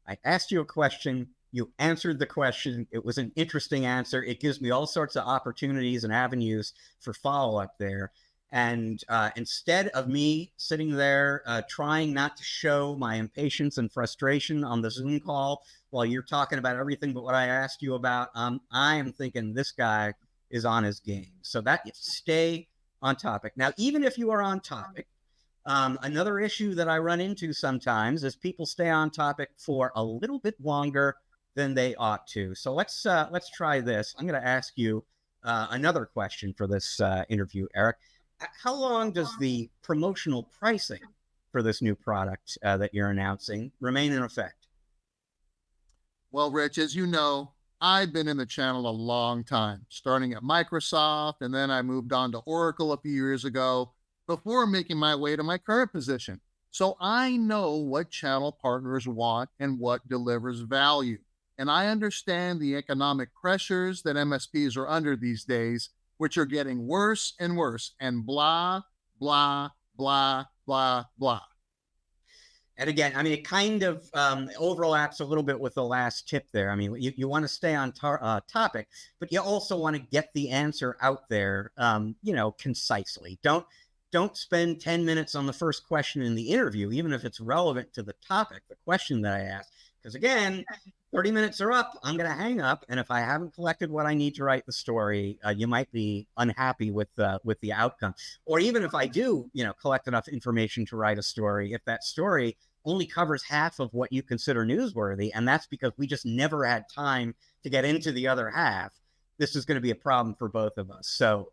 I asked you a question. You answered the question. It was an interesting answer. It gives me all sorts of opportunities and avenues for follow-up there. And instead of me sitting there trying not to show my impatience and frustration on the Zoom call while you're talking about everything but what I asked you about, I am thinking this guy is on his game. So that you stay on topic. Now, even if you are on topic, another issue that I run into sometimes is people stay on topic for a little bit longer than they ought to. So let's try this. I'm going to ask you another question for this interview, Eric. How long does the promotional pricing for this new product that you're announcing remain in effect? Well, Rich, as you know, I've been in the channel a long time, starting at Microsoft, and then I moved on to Oracle a few years ago before making my way to my current position. So I know what channel partners want and what delivers value. And I understand the economic pressures that MSPs are under these days, which are getting worse and worse, and blah, blah, blah, blah, blah. And again, I mean, it kind of overlaps a little bit with the last tip there. I mean, you want to stay on topic, but you also want to get the answer out there, concisely. Don't spend 10 minutes on the first question in the interview, even if it's relevant to the topic, the question that I asked. Because again, 30 minutes are up, I'm going to hang up. And if I haven't collected what I need to write the story, you might be unhappy with the outcome. Or even if I do, collect enough information to write a story, if that story only covers half of what you consider newsworthy, and that's because we just never had time to get into the other half, this is going to be a problem for both of us. So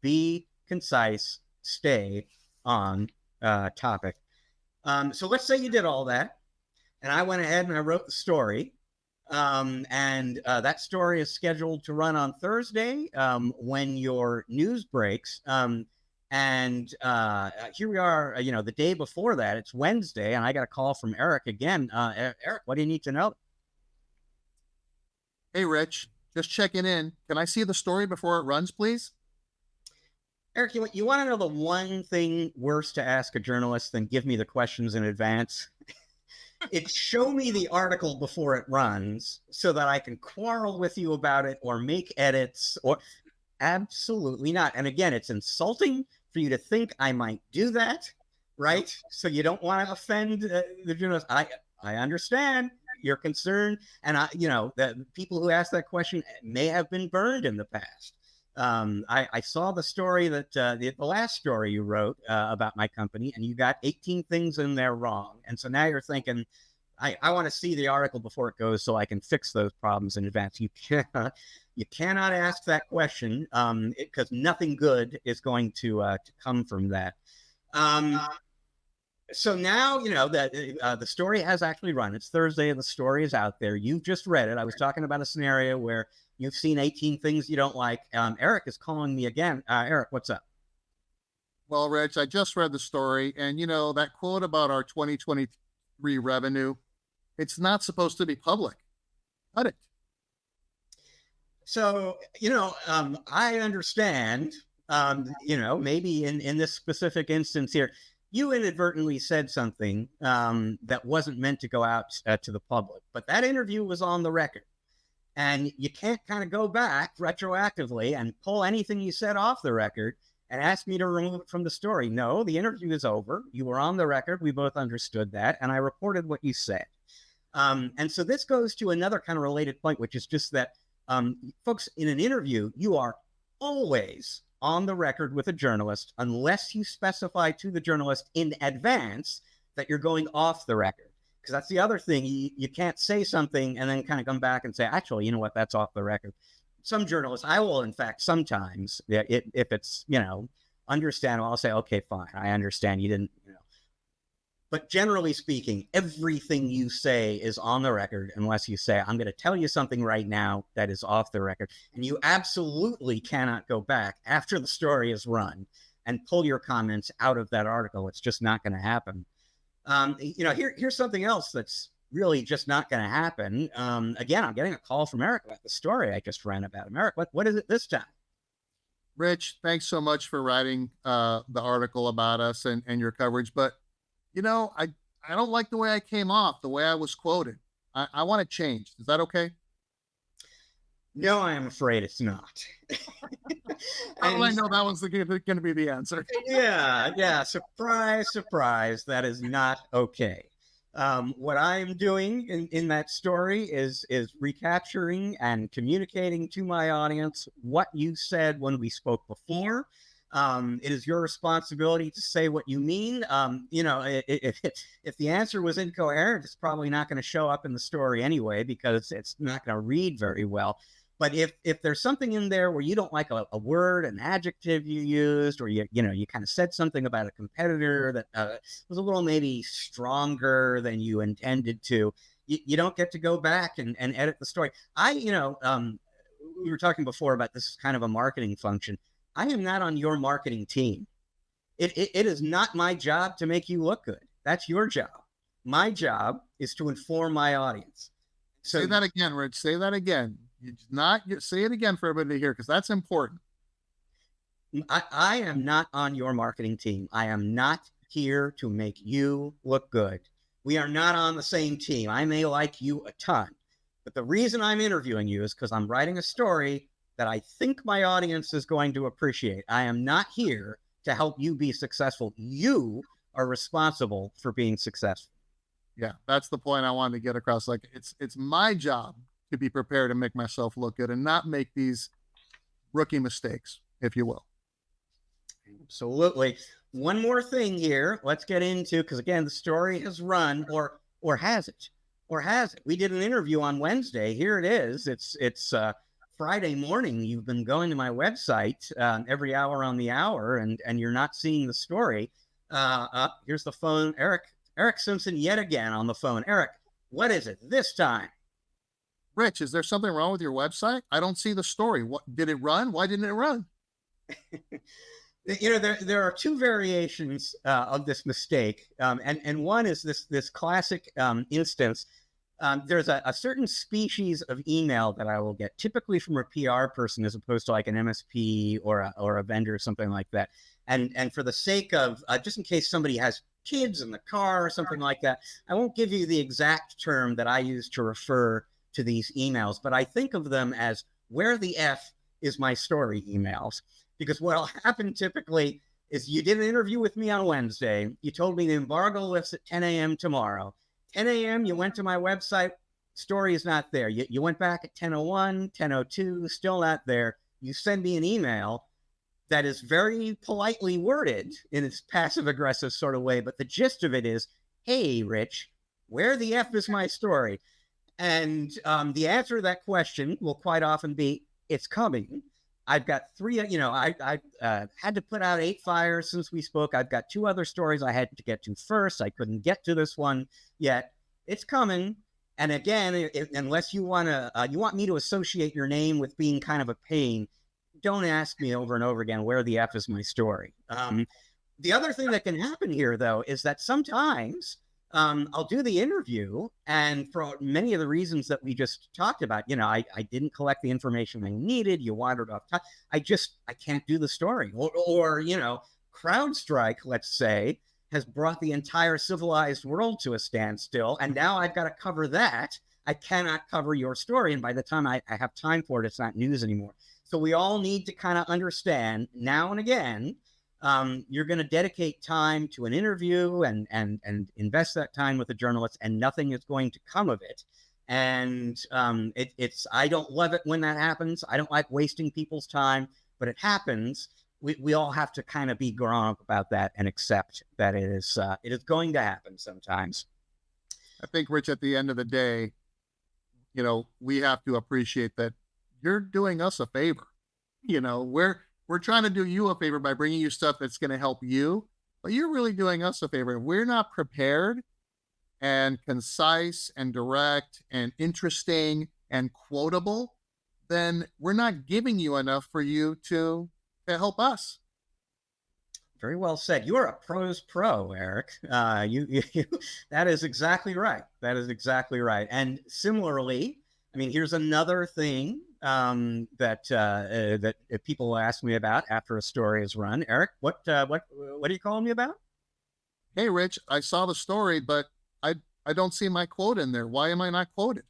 be concise, stay on topic. So let's say you did all that, and I went ahead and I wrote the story. And that story is scheduled to run on Thursday when your news breaks. And here we are, the day before that, it's Wednesday, and I got a call from Erick again. Erick, what do you need to know? Hey, Rich, just checking in. Can I see the story before it runs, please? Erick, you want to know the one thing worse to ask a journalist than give me the questions in advance? It's show me the article before it runs so that I can quarrel with you about it or make edits or absolutely not. And again, it's insulting for you to think I might do that, right? So you don't want to offend the journalist. I understand your concern. And the people who ask that question may have been burned in the past. I saw the story that the last story you wrote about my company, and you got 18 things in there wrong. And so now you're thinking, I want to see the article before it goes so I can fix those problems in advance. You cannot ask that question because nothing good is going to come from that. So now, that the story has actually run. It's Thursday and the story is out there. You've just read it. I was talking about a scenario where you've seen 18 things you don't like. Erick is calling me again. Erick, what's up? Well, Rich, I just read the story, and that quote about our 2023 revenue, it's not supposed to be public. Cut it. So, I understand, maybe in this specific instance here, you inadvertently said something that wasn't meant to go out to the public, but that interview was on the record. And you can't kind of go back retroactively and pull anything you said off the record and ask me to remove it from the story. No, the interview is over. You were on the record. We both understood that. And I reported what you said. And so this goes to another kind of related point, which is just that, folks, in an interview, you are always on the record with a journalist unless you specify to the journalist in advance that you're going off the record. Because that's the other thing. You can't say something and then kind of come back and say, actually, you know what, that's off the record. Some journalists, I will, in fact, sometimes, if it's, understandable, I'll say, okay, fine, I understand you didn't, But generally speaking, everything you say is on the record unless you say, I'm going to tell you something right now that is off the record. And you absolutely cannot go back after the story is run and pull your comments out of that article. It's just not going to happen. Here's something else that's really just not going to happen. Again, I'm getting a call from Erick about the story I just ran about him. Erick, what is it this time? Rich, thanks so much for writing the article about us and your coverage. But, I don't like the way I came off, the way I was quoted. I want to change. Is that okay? No, I am afraid it's not. How do I know that was going to be the answer? Yeah. Surprise, surprise. That is not okay. What I am doing in that story is recapturing and communicating to my audience what you said when we spoke before. It is your responsibility to say what you mean. If the answer was incoherent, it's probably not going to show up in the story anyway, because it's not going to read very well. But if there's something in there where you don't like a word, an adjective you used, or you kind of said something about a competitor that was a little maybe stronger than you intended to, you don't get to go back and edit the story. We were talking before about this kind of a marketing function. I am not on your marketing team. It is not my job to make you look good. That's your job. My job is to inform my audience. So say that again, Rich. Say that again. Say it again for everybody to hear, because that's important. I am not on your marketing team. I am not here to make you look good. We are not on the same team. I may like you a ton, but the reason I'm interviewing you is because I'm writing a story that I think my audience is going to appreciate. I am not here to help you be successful. You are responsible for being successful. Yeah, that's the point I wanted to get across. Like, it's my job to be prepared to make myself look good and not make these rookie mistakes, if you will. Absolutely. One more thing here. Let's get into, because again, the story has run, or has it? Or has it? We did an interview on Wednesday. Here it is. It's Friday morning you've been going to my website every hour on the hour, and you're not seeing the story. Here's the phone. Eric Simpson yet again on the phone. Eric, what is it this time? Rich, is there something wrong with your website? I don't see the story. What did it run? Why didn't it run? There are two variations of this mistake, and one is this classic instance. There's a certain species of email that I will get, typically from a PR person as opposed to like an MSP or a vendor or something like that. And for the sake of just in case somebody has kids in the car or something like that, I won't give you the exact term that I use to refer to these emails, but I think of them as "where the F is my story" emails. Because what'll happen typically is you did an interview with me on Wednesday. You told me the embargo lifts at 10 a.m. tomorrow. 10 a.m., you went to my website, story is not there. You went back at 10:01, 10:02, still not there. You send me an email that is very politely worded in its passive-aggressive sort of way, but the gist of it is, hey, Rich, where the F is my story? And the answer to that question will quite often be, it's coming. I've got three, I had to put out 8 fires since we spoke. I've got 2 other stories I had to get to first. I couldn't get to this one yet. It's coming. And again, unless you want me to associate your name with being kind of a pain, don't ask me over and over again, where the F is my story. The other thing that can happen here, though, is that sometimes I'll do the interview, and for many of the reasons that we just talked about, I didn't collect the information I needed. You wandered off time. I can't do the story. Or CrowdStrike, let's say, has brought the entire civilized world to a standstill, and now I've got to cover that. I cannot cover your story, and by the time I have time for it, it's not news anymore. So we all need to kind of understand now and again, you're going to dedicate time to an interview and invest that time with a journalist, and nothing is going to come of it. And I don't love it when that happens. I don't like wasting people's time, but it happens. We all have to kind of be grown up about that and accept that it is going to happen sometimes. I think, Rich, at the end of the day, we have to appreciate that you're doing us a favor. We're trying to do you a favor by bringing you stuff that's going to help you, but you're really doing us a favor. If we're not prepared and concise and direct and interesting and quotable, then we're not giving you enough for you to help us. Very well said. You are a pro's pro, Eric. You that is exactly right. That is exactly right. And similarly, here's another thing that people ask me about after a story is run. Eric, what are you calling me about? Hey, Rich, I saw the story, but I don't see my quote in there. Why am I not quoted?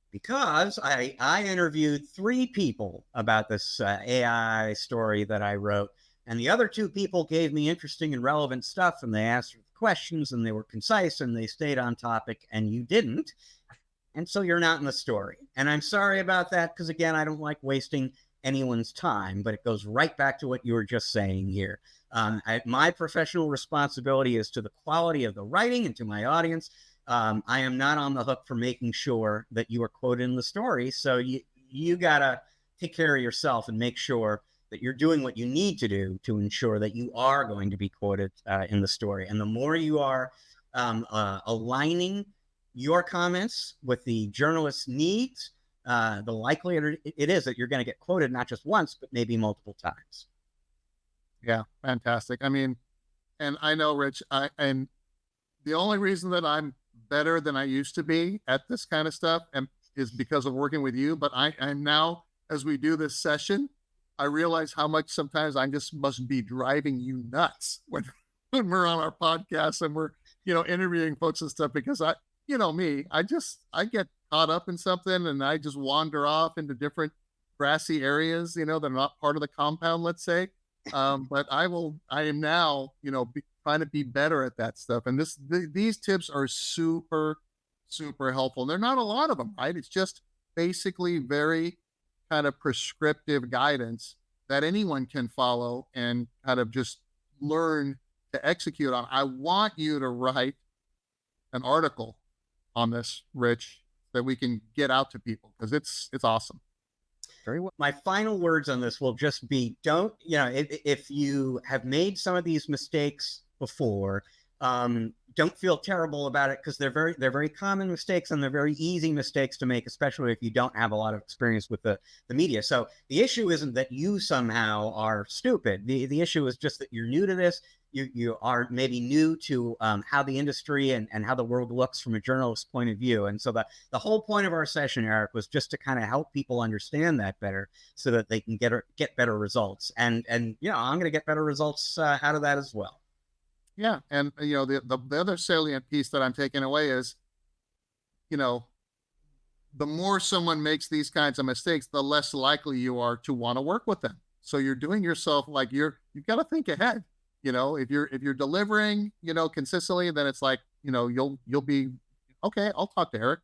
Because I interviewed 3 people about this AI story that I wrote, and the other 2 people gave me interesting and relevant stuff, and they asked questions, and they were concise, and they stayed on topic, and you didn't. And so you're not in the story. And I'm sorry about that, because again, I don't like wasting anyone's time, but it goes right back to what you were just saying here. My professional responsibility is to the quality of the writing and to my audience. I am not on the hook for making sure that you are quoted in the story. So you got to take care of yourself and make sure that you're doing what you need to do to ensure that you are going to be quoted in the story. And the more you are aligning your comments with the journalist's needs, the likelier it is that you're going to get quoted not just once, but maybe multiple times. Yeah, fantastic. And I know, Rich, and the only reason that I'm better than I used to be at this kind of stuff is because of working with you. But I'm now, as we do this session, I realize how much sometimes I just must be driving you nuts when we're on our podcast and we're, interviewing folks and stuff, because I get caught up in something and I just wander off into different grassy areas, that are not part of the compound, let's say. But I am now, trying to be better at that stuff. And these tips are super, super helpful. And there are not a lot of them, right? It's just basically very kind of prescriptive guidance that anyone can follow and kind of just learn to execute on. I want you to write an article on this, Rich, that we can get out to people, because it's awesome. Very well. My final words on this will just be: don't, if you have made some of these mistakes before, don't feel terrible about it, because they're very common mistakes, and they're very easy mistakes to make, especially if you don't have a lot of experience with the media. So the issue isn't that you somehow are stupid. The issue is just that you're new to this. You are maybe new to how the industry and how the world looks from a journalist's point of view. And so the whole point of our session, Eric, was just to kind of help people understand that better, so that they can get better results. And I'm going to get better results out of that as well. Yeah. And, the other salient piece that I'm taking away is, the more someone makes these kinds of mistakes, the less likely you are to want to work with them. So you're doing yourself like you've got to think ahead. If you're delivering, consistently, then it's like, you'll be okay. I'll talk to Eric.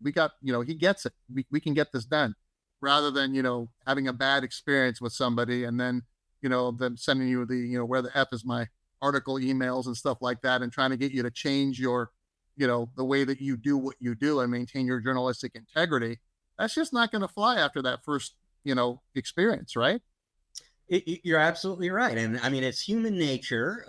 We got, he gets it. We can get this done, rather than, having a bad experience with somebody and then, them sending you the, where the F is my article emails and stuff like that, and trying to get you to change your, the way that you do what you do and maintain your journalistic integrity. That's just not going to fly after that first, experience, right? You're absolutely right. And I mean, it's human nature.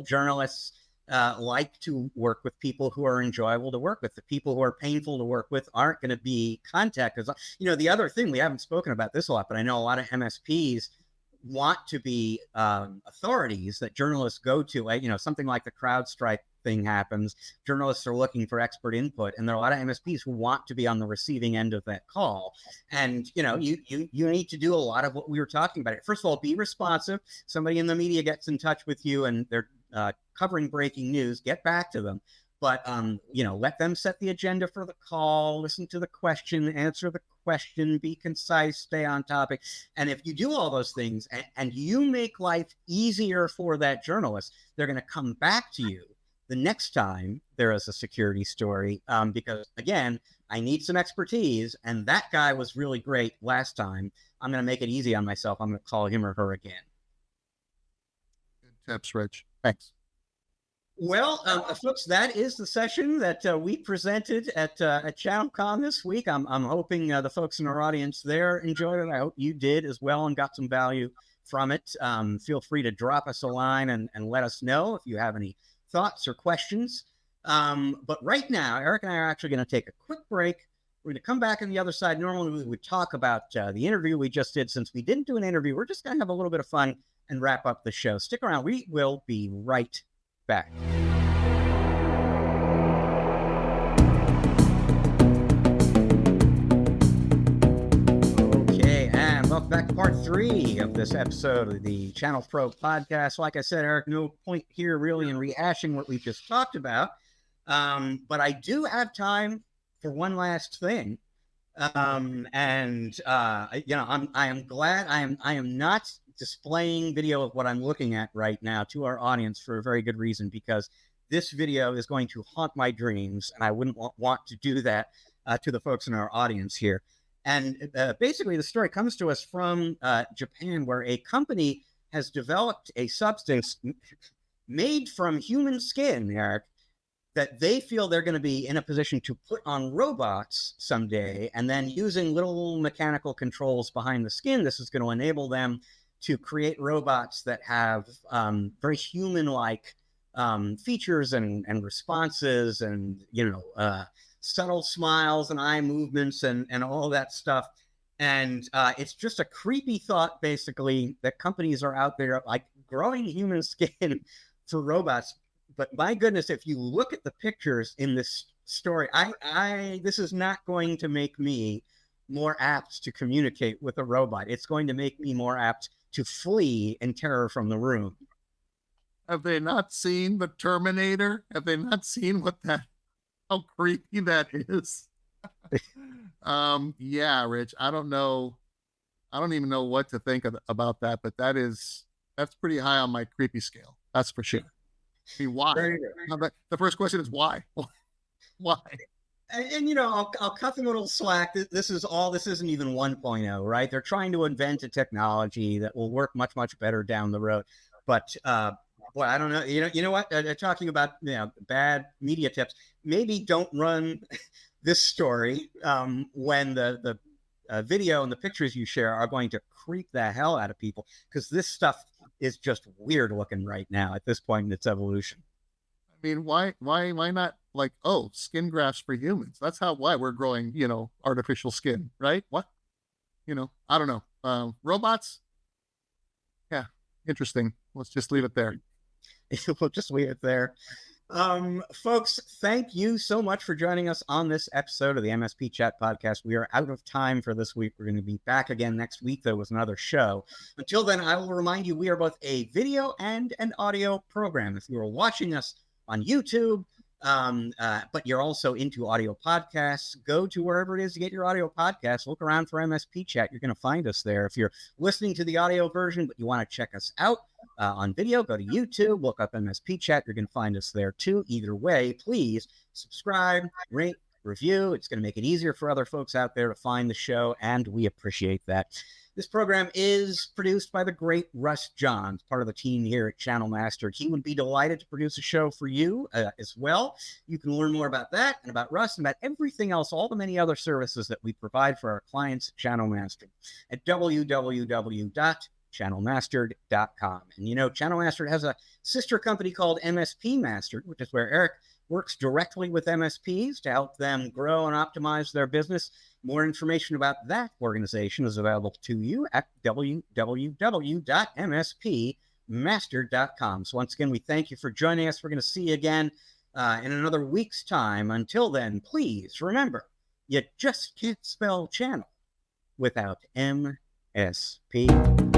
Journalists like to work with people who are enjoyable to work with. The people who are painful to work with aren't going to be contacted. The other thing, we haven't spoken about this a lot, but I know a lot of MSPs want to be authorities that journalists go to. Something like the CrowdStrike thing happens, journalists are looking for expert input, and there are a lot of MSPs who want to be on the receiving end of that call. And you need to do a lot of what we were talking about. First of all, be responsive. Somebody in the media gets in touch with you and they're covering breaking news, get back to them. But let them set the agenda for the call, listen to the question, answer the question, be concise, stay on topic. And if you do all those things and you make life easier for that journalist, they're going to come back to you the next time there is a security story, because again, I need some expertise, and that guy was really great last time. I'm going to make it easy on myself. I'm going to call him or her again. Good tips, Rich. Thanks. Well, folks, that is the session that we presented at ChannelCon this week. I'm hoping the folks in our audience there enjoyed it. I hope you did as well and got some value from it. Feel free to drop us a line and let us know if you have any thoughts or questions. But right now, Eric and I are actually going to take a quick break. We're going to come back on the other side. Normally, we would talk about the interview we just did. Since we didn't do an interview, we're just going to have a little bit of fun and wrap up the show. Stick around. We will be right back. Okay, and welcome back to part 3 of this episode of the Channel Pro podcast. Like I said, Eric, no point here really in rehashing what we've just talked about, but I do have time for one last thing. I am glad I am not displaying video of what I'm looking at right now to our audience for a very good reason, because this video is going to haunt my dreams, and I wouldn't want to do that to the folks in our audience here. And basically, the story comes to us from Japan, where a company has developed a substance made from human skin, Eric, that they feel they're going to be in a position to put on robots someday. And then using little mechanical controls behind the skin, this is going to enable them to create robots that have very human-like features and responses, and subtle smiles and eye movements and all that stuff. And it's just a creepy thought, basically, that companies are out there like growing human skin for robots. But my goodness, if you look at the pictures in this story, this is not going to make me more apt to communicate with a robot. It's going to make me more apt to flee in terror from the room. Have they not seen the Terminator? Have they not seen how creepy that is? Yeah, Rich, I don't know. I don't even know what to think about that, but that's pretty high on my creepy scale. That's for sure. I mean, why? The first question is why? Why? And I'll cut them a little slack. This isn't even 1.0, right? They're trying to invent a technology that will work much, much better down the road. But boy, I don't know. You know what? Talking about bad media tips, maybe don't run this story when the video and the pictures you share are going to creep the hell out of people, because this stuff is just weird looking right now at this point in its evolution. I mean, why not like, oh, skin grafts for humans? That's why we're growing, artificial skin, right? What? I don't know. Robots? Yeah, interesting. Let's just leave it there. We'll just leave it there. Folks, thank you so much for joining us on this episode of the MSP Chat Podcast. We are out of time for this week. We're going to be back again next week, though, with another show. Until then, I will remind you, we are both a video and an audio program. If you are watching us on YouTube, but you're also into audio podcasts, go to wherever it is to get your audio podcasts. Look around for MSP Chat. You're going to find us there. If you're listening to the audio version, but you want to check us out on video, go to YouTube, look up MSP Chat. You're going to find us there too. Either way, please subscribe, rate, review. It's going to make it easier for other folks out there to find the show, and we appreciate that. This program is produced by the great Russ Johns, part of the team here at Channel Mastered. He would be delighted to produce a show for you as well. You can learn more about that and about Russ and about everything else, all the many other services that we provide for our clients at Channel Mastered at www.channelmastered.com. And Channel Mastered has a sister company called MSP Mastered, which is where Eric works directly with MSPs to help them grow and optimize their business. More information about that organization is available to you at www.mspmaster.com. So once again, we thank you for joining us. We're going to see you again in another week's time. Until then, please remember, you just can't spell channel without MSP.